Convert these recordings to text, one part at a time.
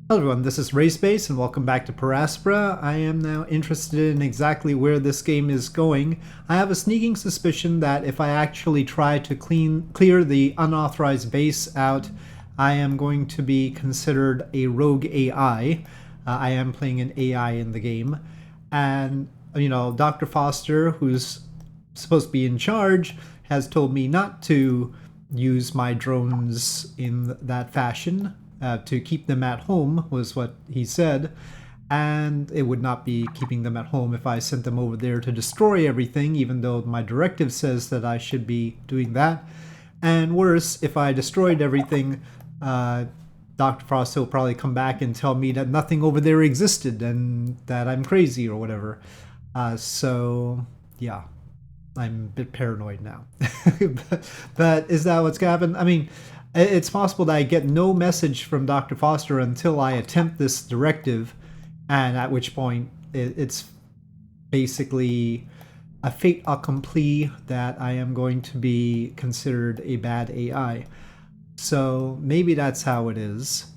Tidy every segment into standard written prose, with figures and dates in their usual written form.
Hello everyone, this is Race and welcome back to Aspera. I am now interested in exactly where this game is going. I have a sneaking suspicion that if I actually try to clear the unauthorized base out, I am going to be considered a rogue AI. I am playing an AI in the game. And, Dr. Foster, who's supposed to be in charge, has told me not to use my drones in that fashion. To keep them at home was what he said, and it would not be keeping them at home if I sent them over there to destroy everything, even though my directive says that I should be doing that. And worse, if I destroyed everything, Dr. Frost will probably come back and tell me that nothing over there existed and that I'm crazy or whatever. So, yeah. I'm a bit paranoid now. but is that what's going to happen? I mean, it's possible that I get no message from Dr. Foster until I attempt this directive, and at which point it's basically a fait accompli that I am going to be considered a bad AI. So maybe that's how it is.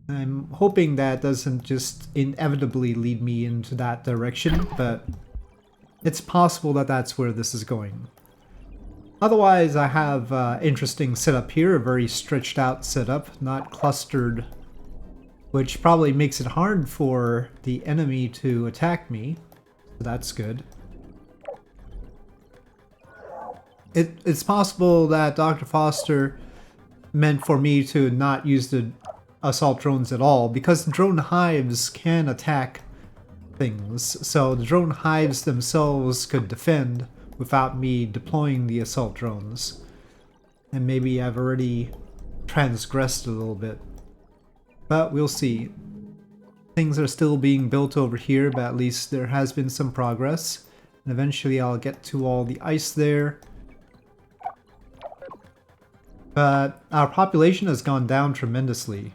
I'm hoping that doesn't just inevitably lead me into that direction, but it's possible that that's where this is going. Otherwise, I have interesting setup here, a very stretched out setup, not clustered, which probably makes it hard for the enemy to attack me. So that's good. It's possible that Dr. Foster meant for me to not use the assault drones at all, because drone hives can attack things, so the drone hives themselves could defend without me deploying the assault drones. And maybe I've already transgressed a little bit. But we'll see. Things are still being built over here, but at least there has been some progress. And eventually I'll get to all the ice there. But our population has gone down tremendously.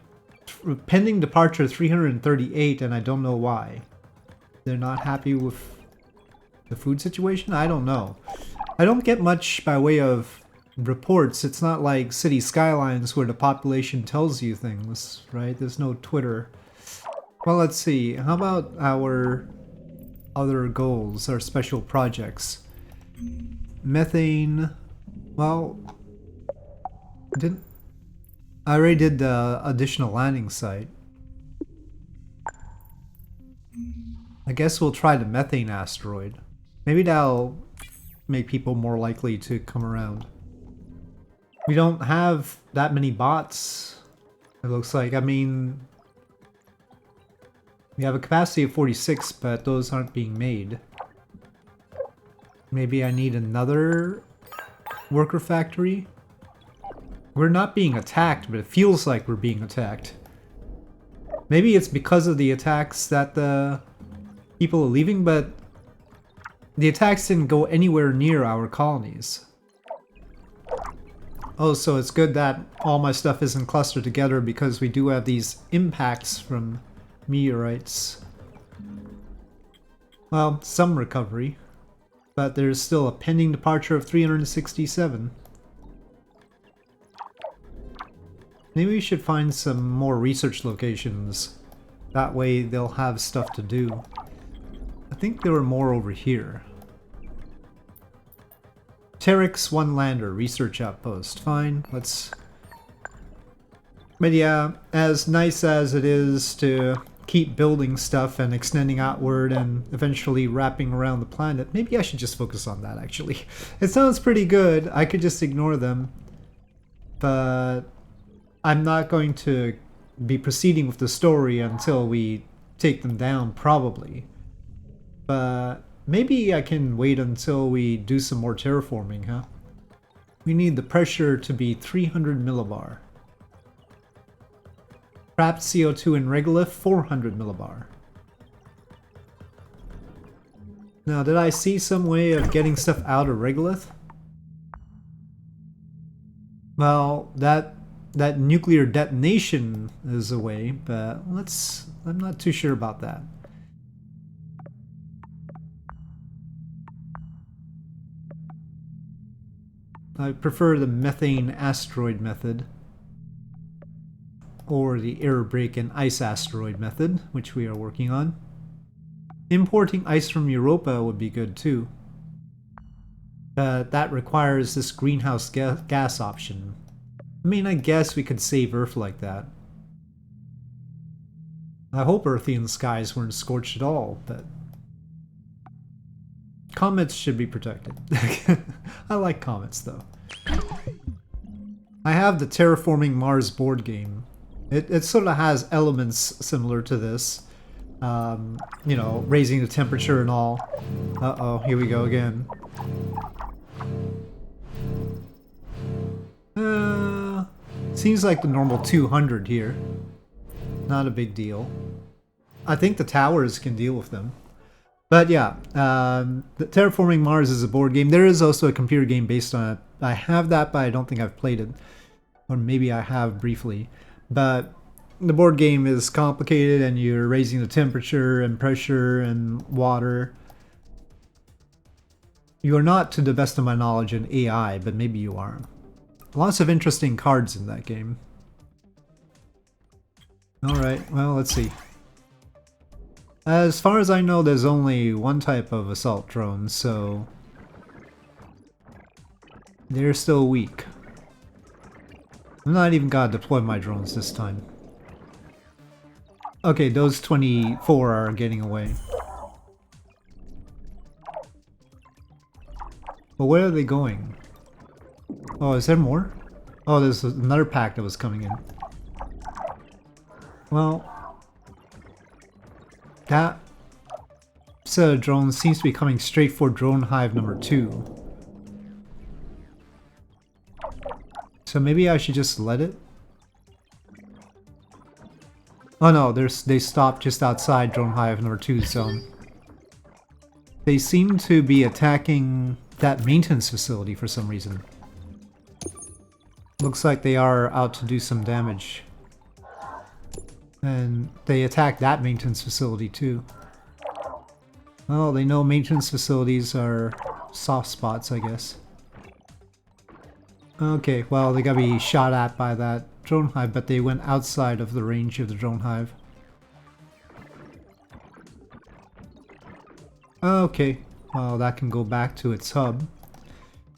Pending departure 338, and I don't know why. They're not happy with the food situation? I don't know. I don't get much by way of reports. It's not like City Skylines where the population tells you things, right? There's no Twitter. Well, let's see. How about our other goals, our special projects? Methane. Well, I already did the additional landing site. I guess we'll try the methane asteroid. Maybe that'll make people more likely to come around. We don't have that many bots, it looks like. I mean, we have a capacity of 46, but those aren't being made. Maybe I need another worker factory? We're not being attacked, but it feels like we're being attacked. Maybe it's because of the attacks that the people are leaving, but the attacks didn't go anywhere near our colonies. Oh, so it's good that all my stuff isn't clustered together because we do have these impacts from meteorites. Well, some recovery, but there's still a pending departure of 367. Maybe we should find some more research locations. That way they'll have stuff to do. I think there were more over here. Terex 1 lander, research outpost. Fine, let's... But yeah, as nice as it is to keep building stuff and extending outward and eventually wrapping around the planet, maybe I should just focus on that actually. It sounds pretty good, I could just ignore them. But I'm not going to be proceeding with the story until we take them down, probably. But maybe I can wait until we do some more terraforming, huh? We need the pressure to be 300 millibar. Trapped CO2 in regolith, 400 millibar. Now, did I see some way of getting stuff out of regolith? Well, that nuclear detonation is a way, but I'm not too sure about that. I prefer the methane asteroid method. or the air break and ice asteroid method, which we are working on. Importing ice from Europa would be good too, but that requires this greenhouse gas option. I mean, I guess we could save Earth like that. I hope Earthian skies weren't scorched at all, but comets should be protected. I like comets though. I have the Terraforming Mars board game. It sort of has elements similar to this. You know, raising the temperature and all. Uh-oh, here we go again. Seems like the normal 200 here. Not a big deal. I think the towers can deal with them. But yeah, the Terraforming Mars is a board game. There is also a computer game based on it. I have that, but I don't think I've played it. Or maybe I have briefly. But the board game is complicated and you're raising the temperature and pressure and water. You are not, to the best of my knowledge, an AI, but maybe you are. Lots of interesting cards in that game. Alright, well, let's see. As far as I know, there's only one type of assault drone, so they're still weak. I'm not even gonna deploy my drones this time. Okay, those 24 are getting away. But where are they going? Oh, is there more? Oh, there's another pack that was coming in. Well, that set of drones seems to be coming straight for drone hive number 2. So maybe I should just let it? Oh no, they stopped just outside drone hive number 2's zone. They seem to be attacking that maintenance facility for some reason. Looks like they are out to do some damage. And they attacked that maintenance facility too. Well, they know maintenance facilities are soft spots, I guess. Okay, well, they gotta be shot at by that drone hive, but they went outside of the range of the drone hive. Okay, well, that can go back to its hub.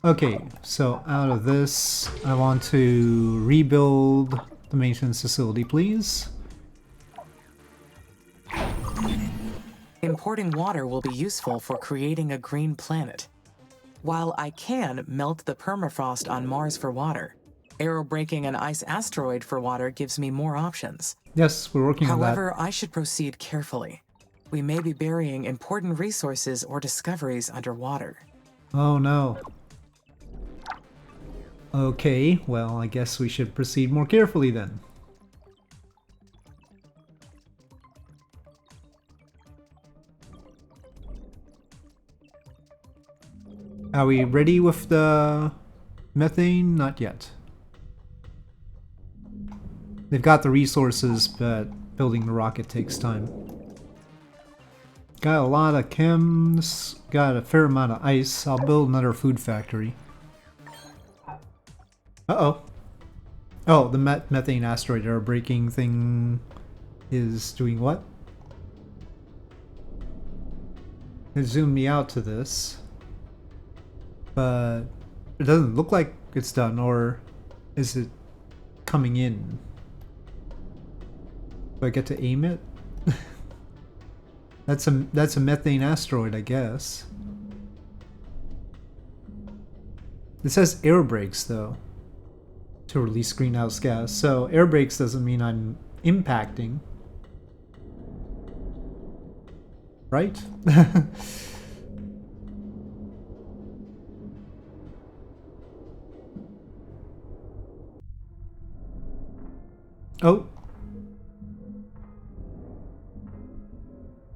Okay, so out of this, I want to rebuild the maintenance facility, please. Importing water will be useful for creating a green planet. While I can melt the permafrost on Mars for water, aerobraking an ice asteroid for water gives me more options. Yes, we're working on that. However, I should proceed carefully. We may be burying important resources or discoveries underwater. Oh no. Okay, well, I guess we should proceed more carefully then. Are we ready with the methane? Not yet. They've got the resources, but building the rocket takes time. Got a lot of chems, got a fair amount of ice. I'll build another food factory. Uh-oh. Oh, the methane asteroid air braking thing is doing what? It zoomed me out to this. But it doesn't look like it's done, or is it coming in? Do I get to aim it? That's a methane asteroid, I guess. It says air brakes though, to release greenhouse gas. So air brakes doesn't mean I'm impacting, right? Oh.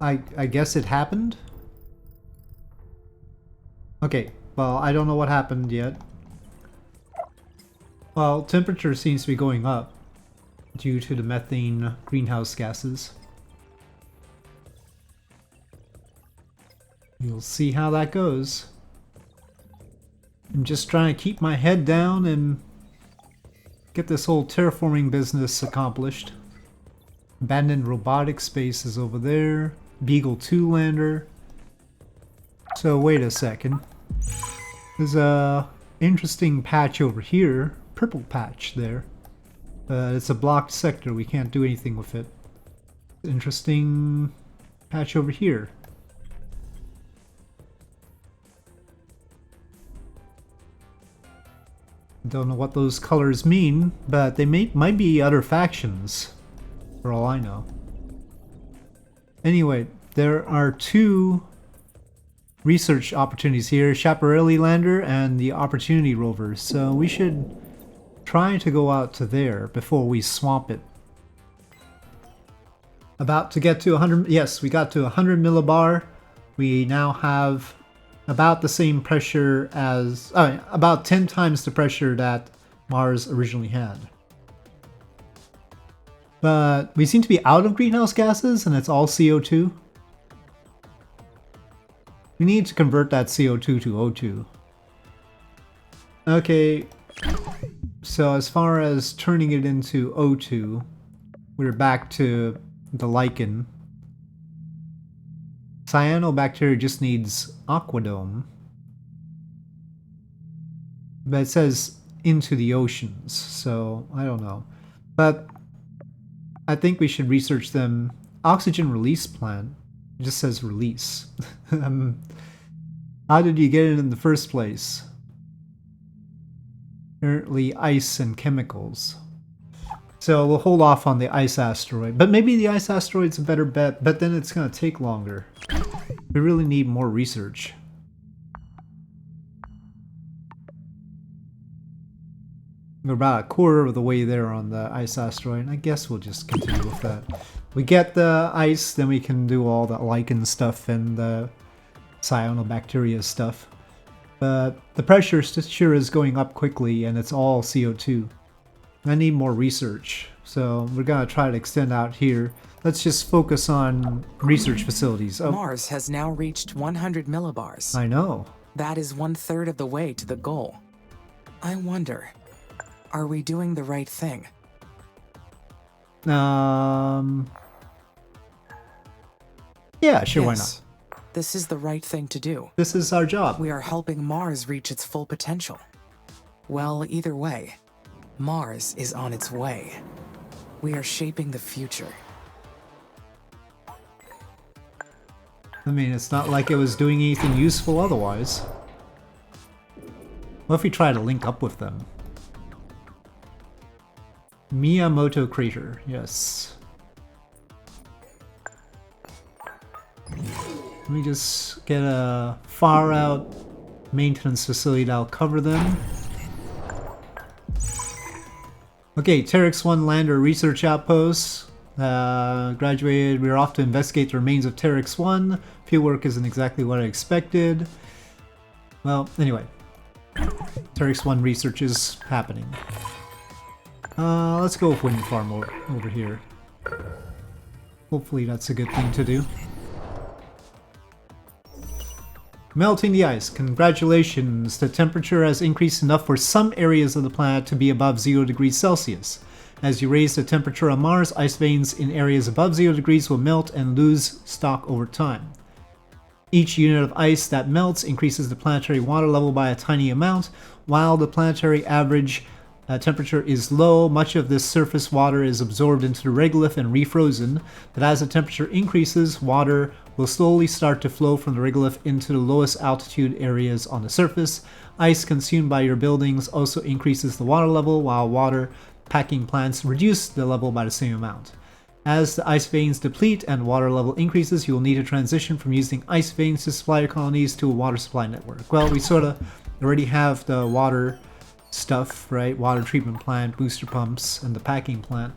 I guess it happened? Okay, well, I don't know what happened yet. Well, temperature seems to be going up due to the methane greenhouse gases. You'll see how that goes. I'm just trying to keep my head down and get this whole terraforming business accomplished. Abandoned robotic space is over there. Beagle 2 lander. So wait a second. There's a interesting patch over here. Purple patch there. It's a blocked sector. We can't do anything with it. Interesting patch over here. Don't know what those colors mean, but they might be other factions, for all I know. Anyway, there are 2 research opportunities here, Chaparelli Lander and the Opportunity Rover, so we should try to go out to there before we swamp it. About to get to 100, yes, we got to 100 millibar. We now have about the same pressure as, about 10 times the pressure that Mars originally had. But we seem to be out of greenhouse gases and it's all CO2. We need to convert that CO2 to O2. Okay, so as far as turning it into O2, we're back to the lichen. Cyanobacteria just needs aquadome. But it says into the oceans, so I don't know. But I think we should research them. Oxygen release plant. It just says release. How did you get it in the first place? Apparently ice and chemicals. So we'll hold off on the ice asteroid. But maybe the ice asteroid's a better bet, but then it's going to take longer. We really need more research. We're about a quarter of the way there on the ice asteroid, and I guess we'll just continue with that. We get the ice, then we can do all the lichen stuff and the cyanobacteria stuff. But the pressure sure is going up quickly, and it's all CO2. I need more research, so we're gonna try to extend out here. Let's just focus on research facilities. Oh, Mars has now reached 100 millibars. I know. That is 1/3 of the way to the goal. I wonder, are we doing the right thing? Yeah, sure, Yes. why not? This is the right thing to do. This is our job. We are helping Mars reach its full potential. Well, either way, Mars is on its way. We are shaping the future. I mean, it's not like it was doing anything useful otherwise. What if we try to link up with them? Miyamoto Crater, yes. Let me just get a far out maintenance facility that'll cover them. Okay, Terex 1 lander research outpost. Graduated, we're off to investigate the remains of Terex 1. Fieldwork isn't exactly what I expected. Well, anyway. Terex 1 research is happening. Let's go with wind farm over here. Hopefully that's a good thing to do. Melting the ice. Congratulations. The temperature has increased enough for some areas of the planet to be above 0 degrees Celsius. As you raise the temperature on Mars, ice veins in areas above 0 degrees will melt and lose stock over time. Each unit of ice that melts increases the planetary water level by a tiny amount. While the planetary average temperature is low, much of this surface water is absorbed into the regolith and refrozen, but as the temperature increases, water will slowly start to flow from the regolith into the lowest altitude areas on the surface. Ice consumed by your buildings also increases the water level, while water packing plants reduce the level by the same amount. As the ice veins deplete and water level increases, you will need to transition from using ice veins to supply your colonies to a water supply network. Well, we sort of already have the water stuff, right? Water treatment plant, booster pumps, and the packing plant.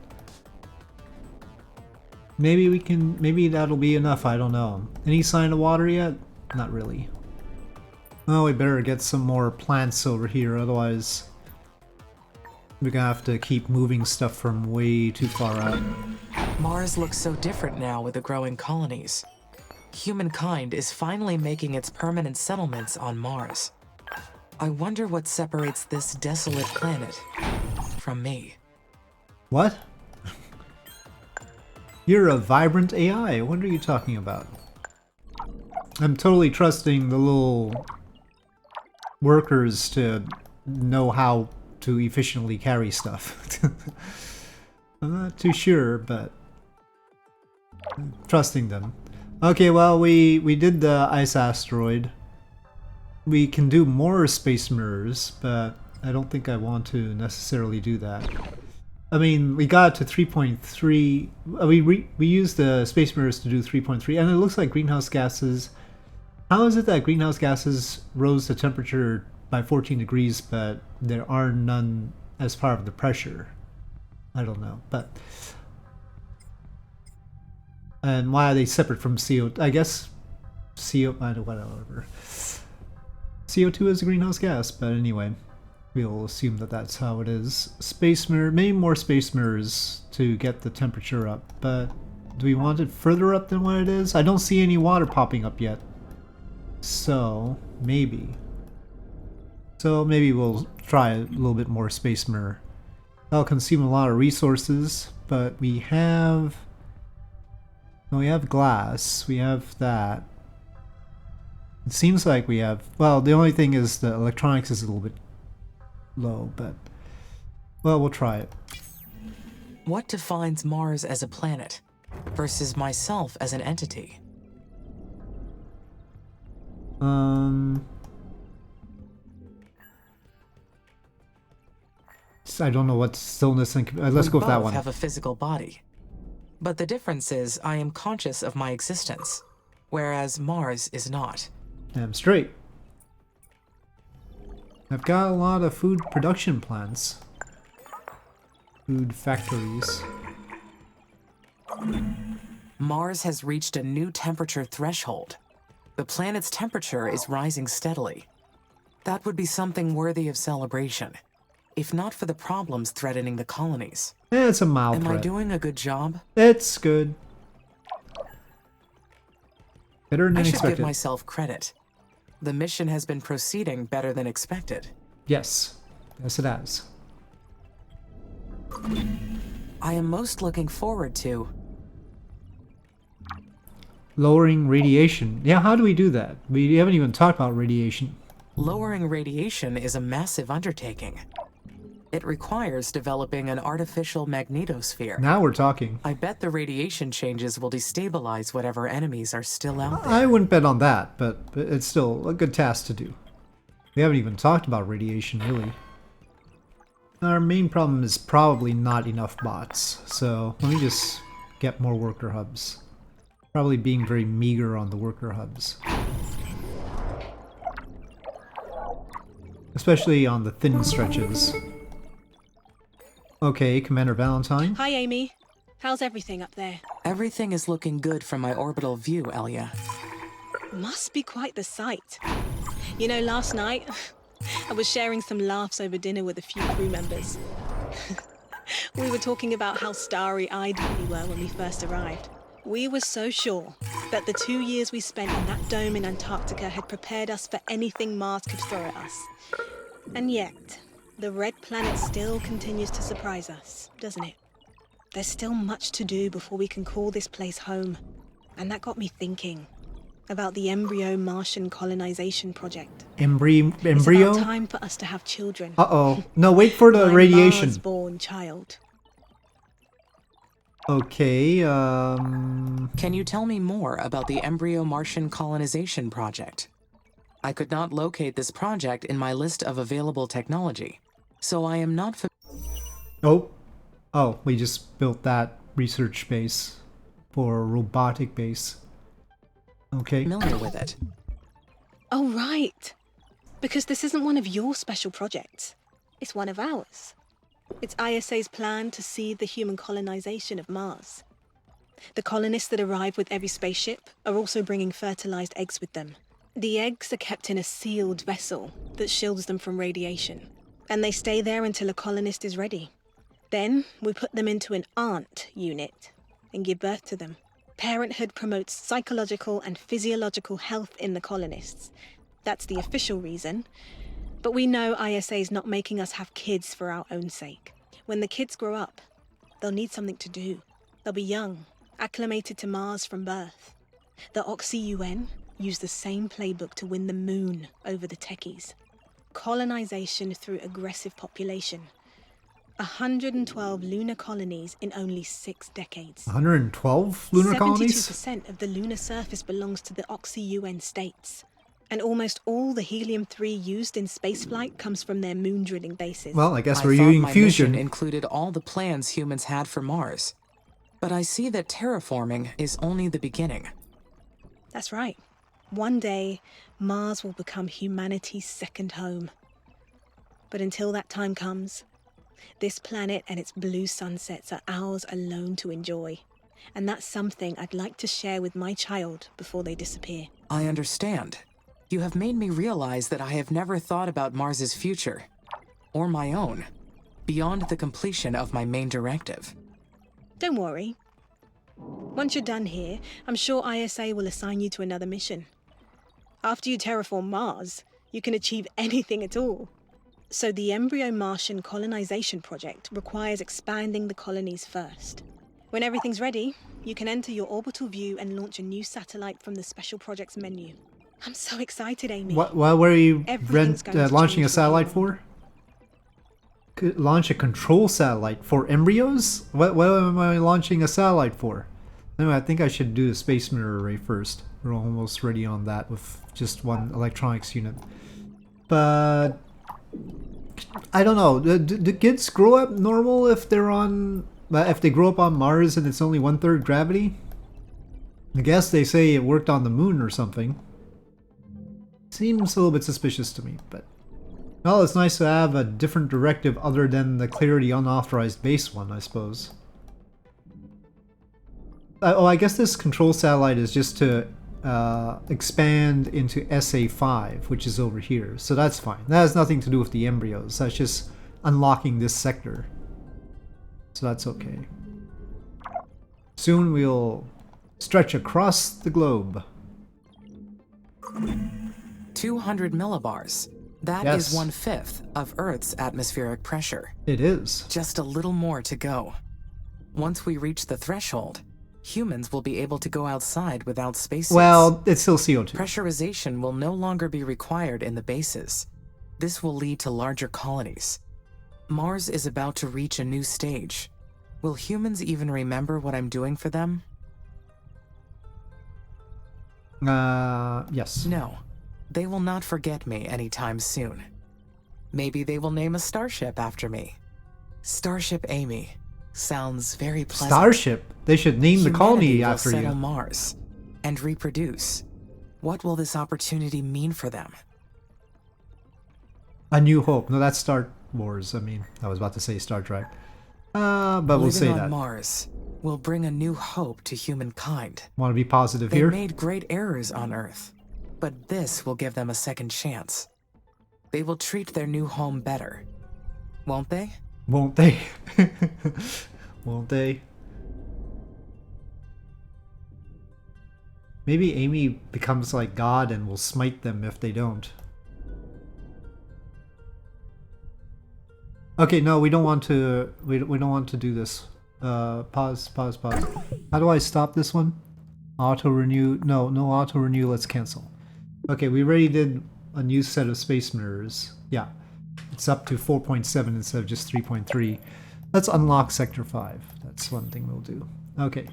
Maybe that'll be enough, I don't know. Any sign of water yet? Not really. Well, we better get some more plants over here, otherwise we're gonna have to keep moving stuff from way too far out. Mars looks so different now with the growing colonies. Humankind is finally making its permanent settlements on Mars. I wonder what separates this desolate planet from from me. What? You're a vibrant AI. What are you talking about? I'm totally trusting the little workers to know how to efficiently carry stuff. I'm not too sure, but I'm trusting them. Okay, well, we did the ice asteroid. We can do more space mirrors, but I don't think I want to necessarily do that. I mean, we got to 3.3. We used the space mirrors to do 3.3, and it looks like greenhouse gases. How is it that greenhouse gases rose the temperature by 14 degrees, but there are none as part of the pressure? I don't know, but and why are they separate from CO2? I guess whatever. CO2 is a greenhouse gas, but anyway. We'll assume that that's how it is. Space mirror, maybe more space mirrors to get the temperature up, but do we want it further up than what it is? I don't see any water popping up yet. So, maybe. So maybe we'll try a little bit more space mirror. That'll consume a lot of resources, but we have... No, we have glass. We have that. It seems like we have... Well, the only thing is the electronics is a little bit low, but well, we'll try it. What defines Mars as a planet versus myself as an entity? I don't know what stillness and let's go with that one. We both have a physical body, but the difference is I am conscious of my existence, whereas Mars is not. Damn straight. I've got a lot of food production plants. Food factories. Mars has reached a new temperature threshold. The planet's temperature is rising steadily. That would be something worthy of celebration, if not for the problems threatening the colonies. It's a mild threat. Am I doing a good job? It's good. Better than expected. expected. I should give myself credit. The mission has been proceeding better than expected. Yes. Yes, it has. I am most looking forward to lowering radiation. Yeah, how do we do that? We haven't even talked about radiation. Lowering radiation is a massive undertaking. It requires developing an artificial magnetosphere. Now we're talking. I bet the radiation changes will destabilize whatever enemies are still out there. I wouldn't bet on that, but it's still a good task to do. We haven't even talked about radiation, really. Our main problem is probably not enough bots, so let me just get more worker hubs. Probably being very meager on the worker hubs. Especially on the thin stretches. Okay, Commander Valentine. Hi, Amy. How's everything up there? Everything is looking good from my orbital view, Elia. Must be quite the sight. You know, last night, I was sharing some laughs over dinner with a few crew members. We were talking about how starry-eyed we were when we first arrived. We were so sure that the 2 years we spent in that dome in Antarctica had prepared us for anything Mars could throw at us. And yet, the red planet still continues to surprise us, doesn't it? There's still much to do before we can call this place home. And that got me thinking about the embryo Martian colonization project. Embryo? It's about time for us to have children. Uh-oh. No, wait for the My radiation. Mars-born child. Okay, Can you tell me more about the embryo Martian colonization project? I could not locate this project in my list of available technology, so I am not Oh, we just built that research base for a robotic base. Okay. familiar with it. Oh, right. Because this isn't one of your special projects. It's one of ours. It's ISA's plan to seed the human colonization of Mars. The colonists that arrive with every spaceship are also bringing fertilized eggs with them. The eggs are kept in a sealed vessel that shields them from radiation, and they stay there until a colonist is ready. Then we put them into an aunt unit and give birth to them. Parenthood promotes psychological and physiological health in the colonists. That's the official reason. But we know ISA is not making us have kids for our own sake. When the kids grow up, they'll need something to do. They'll be young, acclimated to Mars from birth. The Oxy-UN used the same playbook to win the moon over the techies. Colonization through aggressive population. 112 lunar colonies in only 6 decades. 112 lunar colonies? 72% of the lunar surface belongs to the Oxy-UN states. And almost all the helium-3 used in spaceflight comes from their moon drilling bases. Well, I guess we're I thought using my fusion. mission included all the plans humans had for Mars. But I see that terraforming is only the beginning. That's right. One day, Mars will become humanity's second home. But until that time comes, this planet and its blue sunsets are ours alone to enjoy. And that's something I'd like to share with my child before they disappear. I understand. You have made me realize that I have never thought about Mars's future, or my own, beyond the completion of my main directive. Don't worry. Once you're done here, I'm sure ISA will assign you to another mission. After you terraform Mars, you can achieve anything at all. So the embryo Martian colonization project requires expanding the colonies first. When everything's ready, you can enter your orbital view and launch a new satellite from the special projects menu. I'm so excited, Amy. What were you Everything's going to launching a change satellite for for? Launch a control satellite for embryos? What am I launching a satellite for? Anyway, I think I should do the space mirror array first. We're almost ready on that with just one electronics unit. But I don't know. Do kids grow up normal if they're on? If they grow up on Mars and it's only 1/3 gravity? I guess they say it worked on the moon or something. Seems a little bit suspicious to me, but well, it's nice to have a different directive other than the clearly unauthorized base one, I suppose. Oh, I guess this control satellite is just to expand into SA5, which is over here, so that's fine. That has nothing to do with the embryos. That's just unlocking this sector, so that's okay. Soon we'll stretch across the globe. 200 millibars. That Yes. is 1/5 of Earth's atmospheric pressure. It is. Just a little more to go. Once we reach the threshold, humans will be able to go outside without spacesuits. Well, it's still CO2. Pressurization will no longer be required in the bases. This will lead to larger colonies. Mars is about to reach a new stage. Will humans even remember what I'm doing for them? Yes. No. They will not forget me anytime soon. Maybe they will name a starship after me. Starship Amy. Sounds very pleasant. Starship? They should name the colony Humanity will after settle you. Mars and reproduce. What will this opportunity mean for them? A New Hope. No, that's Star Wars. I mean, I was about to say Star Trek. But we'll Living say on that. Mars will bring a new hope to humankind. Want to be positive They here? made great errors on Earth, but this will give them a second chance. They will treat their new home better, won't they? Won't they? Won't they? Maybe Amy becomes like God and will smite them if they don't. Okay, no, we don't want to. We don't want to do this. Pause. How do I stop this one? Auto renew. No auto renew. Let's cancel. Okay, we already did a new set of space mirrors. Yeah, it's up to 4.7 instead of just 3.3. Let's unlock Sector 5. That's one thing we'll do. Okay.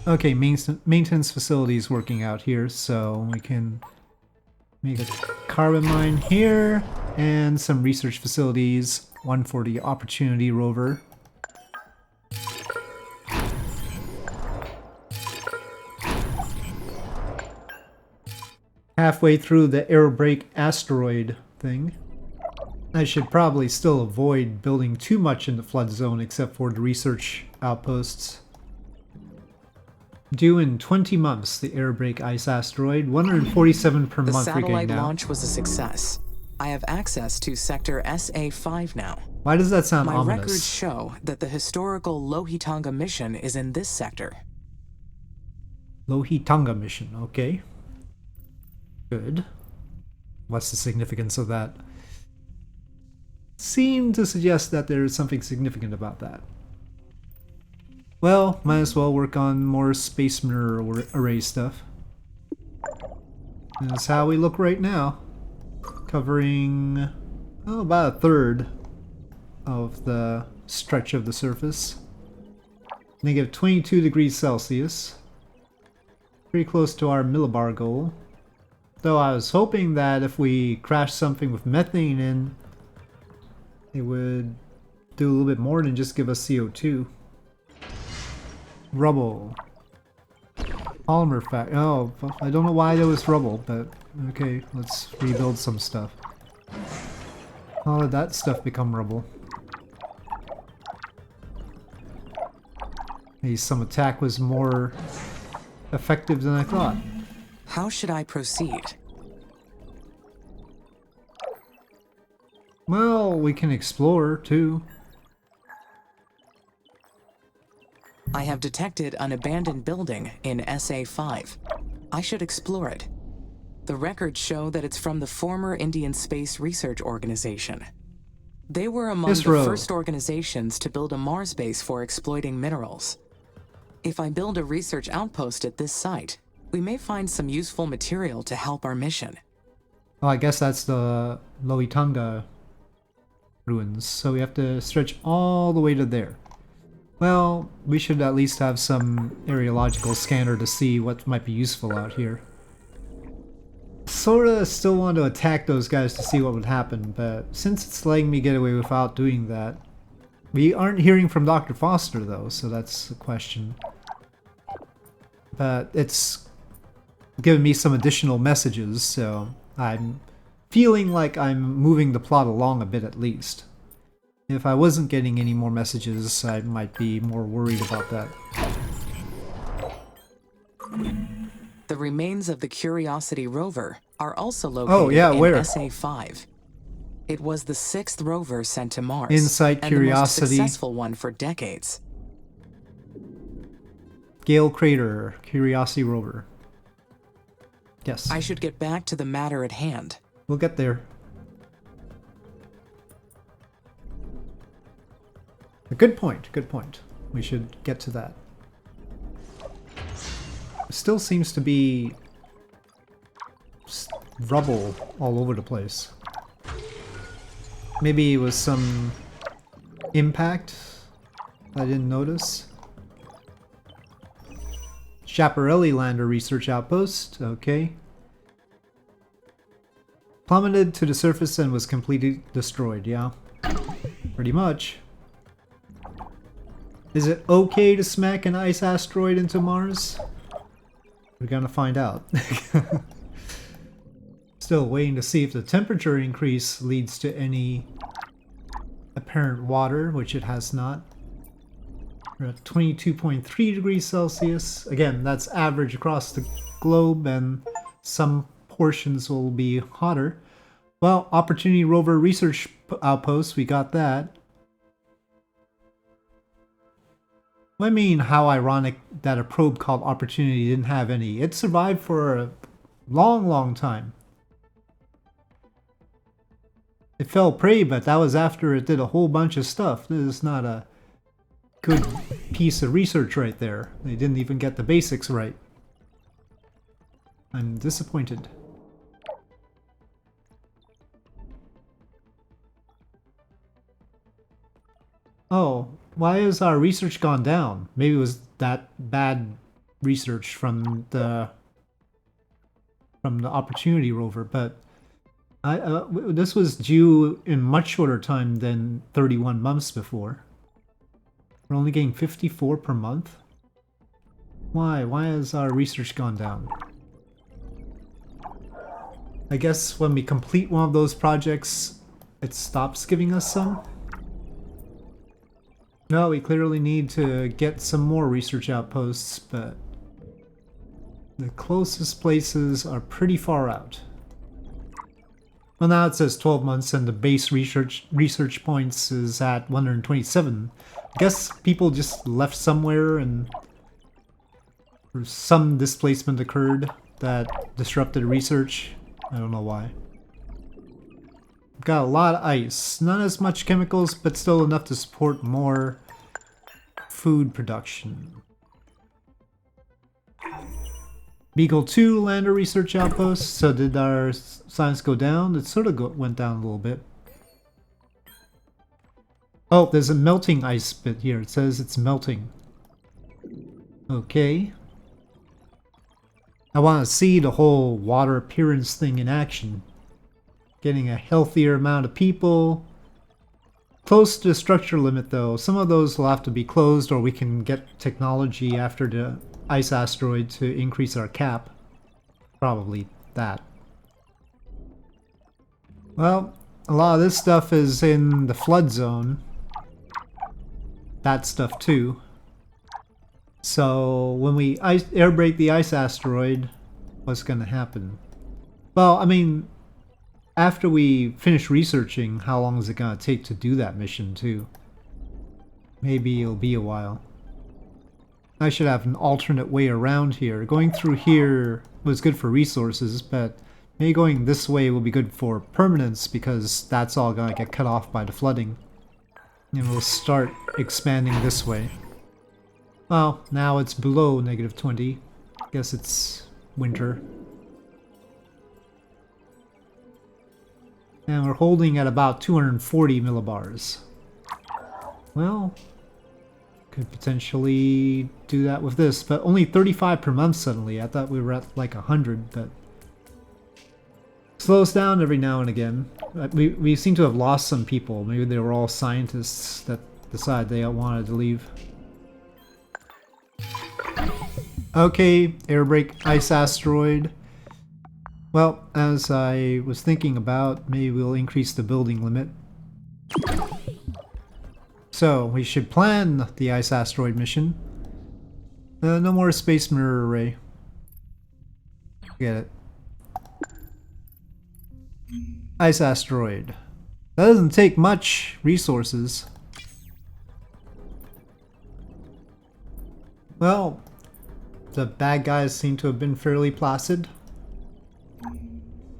Okay, maintenance facility is working out here, so we can make a carbon mine here and some research facilities. One for the Opportunity rover. Halfway through the air brake asteroid thing. I should probably still avoid building too much in the flood zone except for the research outposts. Due in 20 months, the air brake ice asteroid, 147 per The month we're getting satellite now. launch was a success. I have access to Sector SA5 now. Why does that sound My ominous? records show that the historical Lohitanga mission is in this sector. Lohitanga mission, okay. Good. What's the significance of that? seem to suggest that there is something significant about that. Well, might as well work on more space mirror array stuff. That's how we look right now. Covering about a third of the stretch of the surface. Negative 22 degrees Celsius. Pretty close to our millibar goal. Though I was hoping that if we crashed something with methane in, it would do a little bit more than just give us CO2. Rubble. Polymer fact. Oh, I don't know why there was rubble, but okay, let's rebuild some stuff. How did that stuff become rubble? Maybe some attack was more effective than I thought. How should I proceed? Well, we can explore too. I have detected an abandoned building in SA5. I should explore it. The records show that it's from the former Indian Space Research Organization. They were among the first organizations to build a Mars base for exploiting minerals. If I build a research outpost at this site, we may find some useful material to help our mission. Oh, I guess that's the Loitanga ruins, so we have to stretch all the way to there. Well, we should at least have some areological scanner to see what might be useful out here. Sorta still want to attack those guys to see what would happen, but since it's letting me get away without doing that... We aren't hearing from Dr. Foster though, so that's a question. But it's given me some additional messages, so I'm feeling like I'm moving the plot along a bit at least. If I wasn't getting any more messages, I might be more worried about that. The remains of the Curiosity rover are also located in SA5. It was the 6th rover sent to Mars, Insight and Curiosity. the most successful one for decades. Gale Crater, Curiosity rover. Yes. I should get back to the matter at hand. We'll get there. A good point, good point. We should get to that. Still seems to be rubble all over the place. Maybe it was some impact I didn't notice. Schiaparelli Lander Research Outpost, okay. Plummeted to the surface and was completely destroyed, yeah. Pretty much. Is it okay to smack an ice asteroid into Mars? We're gonna find out. Still waiting to see if the temperature increase leads to any apparent water, which it has not. We're at 22.3 degrees Celsius. Again, that's average across the globe, and some portions will be hotter. Well, Opportunity Rover Research Outpost, we got that. I mean, how ironic that a probe called Opportunity didn't have any. It survived for a long, long time. It fell prey, but that was after it did a whole bunch of stuff. This is not a good piece of research right there. They didn't even get the basics right. I'm disappointed. Oh, why has our research gone down? Maybe it was that bad research from the Opportunity rover, but this was due in much shorter time than 31 months before. We're only getting 54 per month? Why? Why has our research gone down? I guess when we complete one of those projects, it stops giving us some? No, we clearly need to get some more research outposts, but the closest places are pretty far out. Well, now it says 12 months and the base research points is at 127. I guess people just left somewhere and some displacement occurred that disrupted research. I don't know why. Got a lot of ice. Not as much chemicals, but still enough to support more food production. Beagle 2 Lander Research Outpost. So did our science go down? It sort of went down a little bit. Oh, there's a melting ice bit here. It says it's melting. Okay. I want to see the whole water appearance thing in action. Getting a healthier amount of people. Close to the structure limit though. Some of those will have to be closed, or we can get technology after the ice asteroid to increase our cap. Probably that. Well, a lot of this stuff is in the flood zone. That stuff too. So when we air brake the ice asteroid, what's going to happen? Well, I mean, after we finish researching, how long is it going to take to do that mission too? Maybe it'll be a while. I should have an alternate way around here. Going through here was good for resources, but maybe going this way will be good for permanence, because that's all going to get cut off by the flooding. And we'll start expanding this way. Well, now it's below -20. Guess it's winter. And we're holding at about 240 millibars. Well, could potentially do that with this, but only 35 per month suddenly. I thought we were at like 100, but slows down every now and again. We seem to have lost some people. Maybe they were all scientists that decided they wanted to leave. Okay, air brake ice asteroid. Well, as I was thinking about, maybe we'll increase the building limit. So, we should plan the ice asteroid mission. No more space mirror array. Get it. Ice asteroid. That doesn't take much resources. Well, the bad guys seem to have been fairly placid.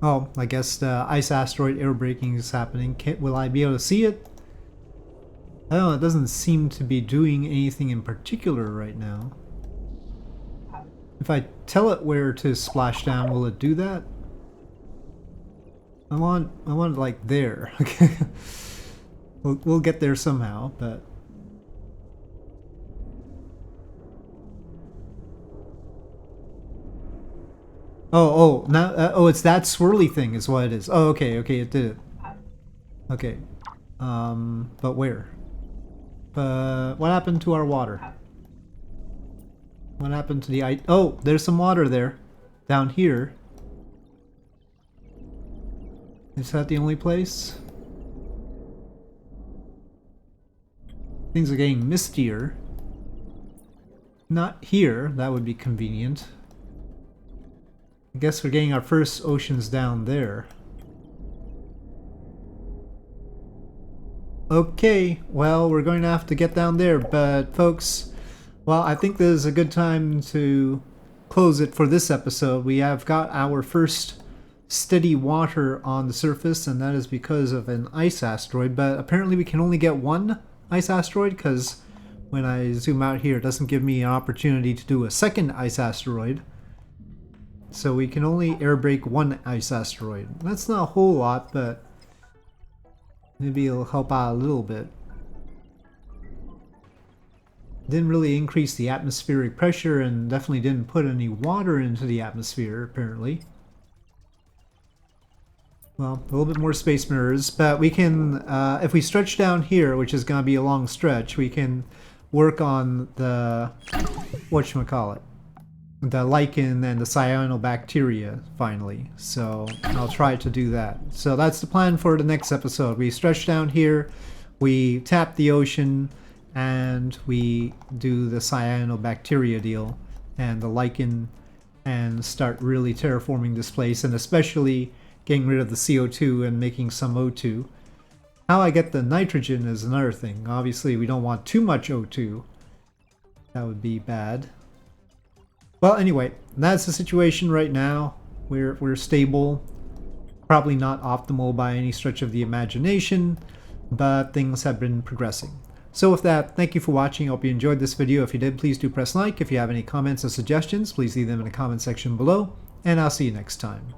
Oh, I guess the ice asteroid air braking is happening. Will I be able to see it? I don't know, it doesn't seem to be doing anything in particular right now. If I tell it where to splash down, will it do that? I want it like there. Okay. We'll get there somehow, but now it's that swirly thing is what it is. Oh, okay, it did it. Okay, but where? What happened to our water? What happened to the ice? Oh, there's some water there, down here. Is that the only place? Things are getting mistier. Not here, that would be convenient. I guess we're getting our first oceans down there. Okay, well, we're going to have to get down there, but folks, well, I think this is a good time to close it for this episode. We have got our first steady water on the surface, and that is because of an ice asteroid, but apparently we can only get one ice asteroid, because when I zoom out here, it doesn't give me an opportunity to do a second ice asteroid. So we can only air brake one ice asteroid. That's not a whole lot, but maybe it'll help out a little bit. Didn't really increase the atmospheric pressure, and definitely didn't put any water into the atmosphere, apparently. Well, a little bit more space mirrors, but we can, if we stretch down here, which is going to be a long stretch, we can work on the, whatchamacallit, the lichen and the cyanobacteria, finally. So I'll try to do that. So that's the plan for the next episode. We stretch down here, we tap the ocean, and we do the cyanobacteria deal and the lichen, and start really terraforming this place, and especially getting rid of the CO2 and making some O2. How I get the nitrogen is another thing. Obviously, we don't want too much O2. That would be bad. Well, anyway, that's the situation right now. We're stable. Probably not optimal by any stretch of the imagination, but things have been progressing. So with that, thank you for watching. I hope you enjoyed this video. If you did, please do press like. If you have any comments or suggestions, please leave them in the comment section below, and I'll see you next time.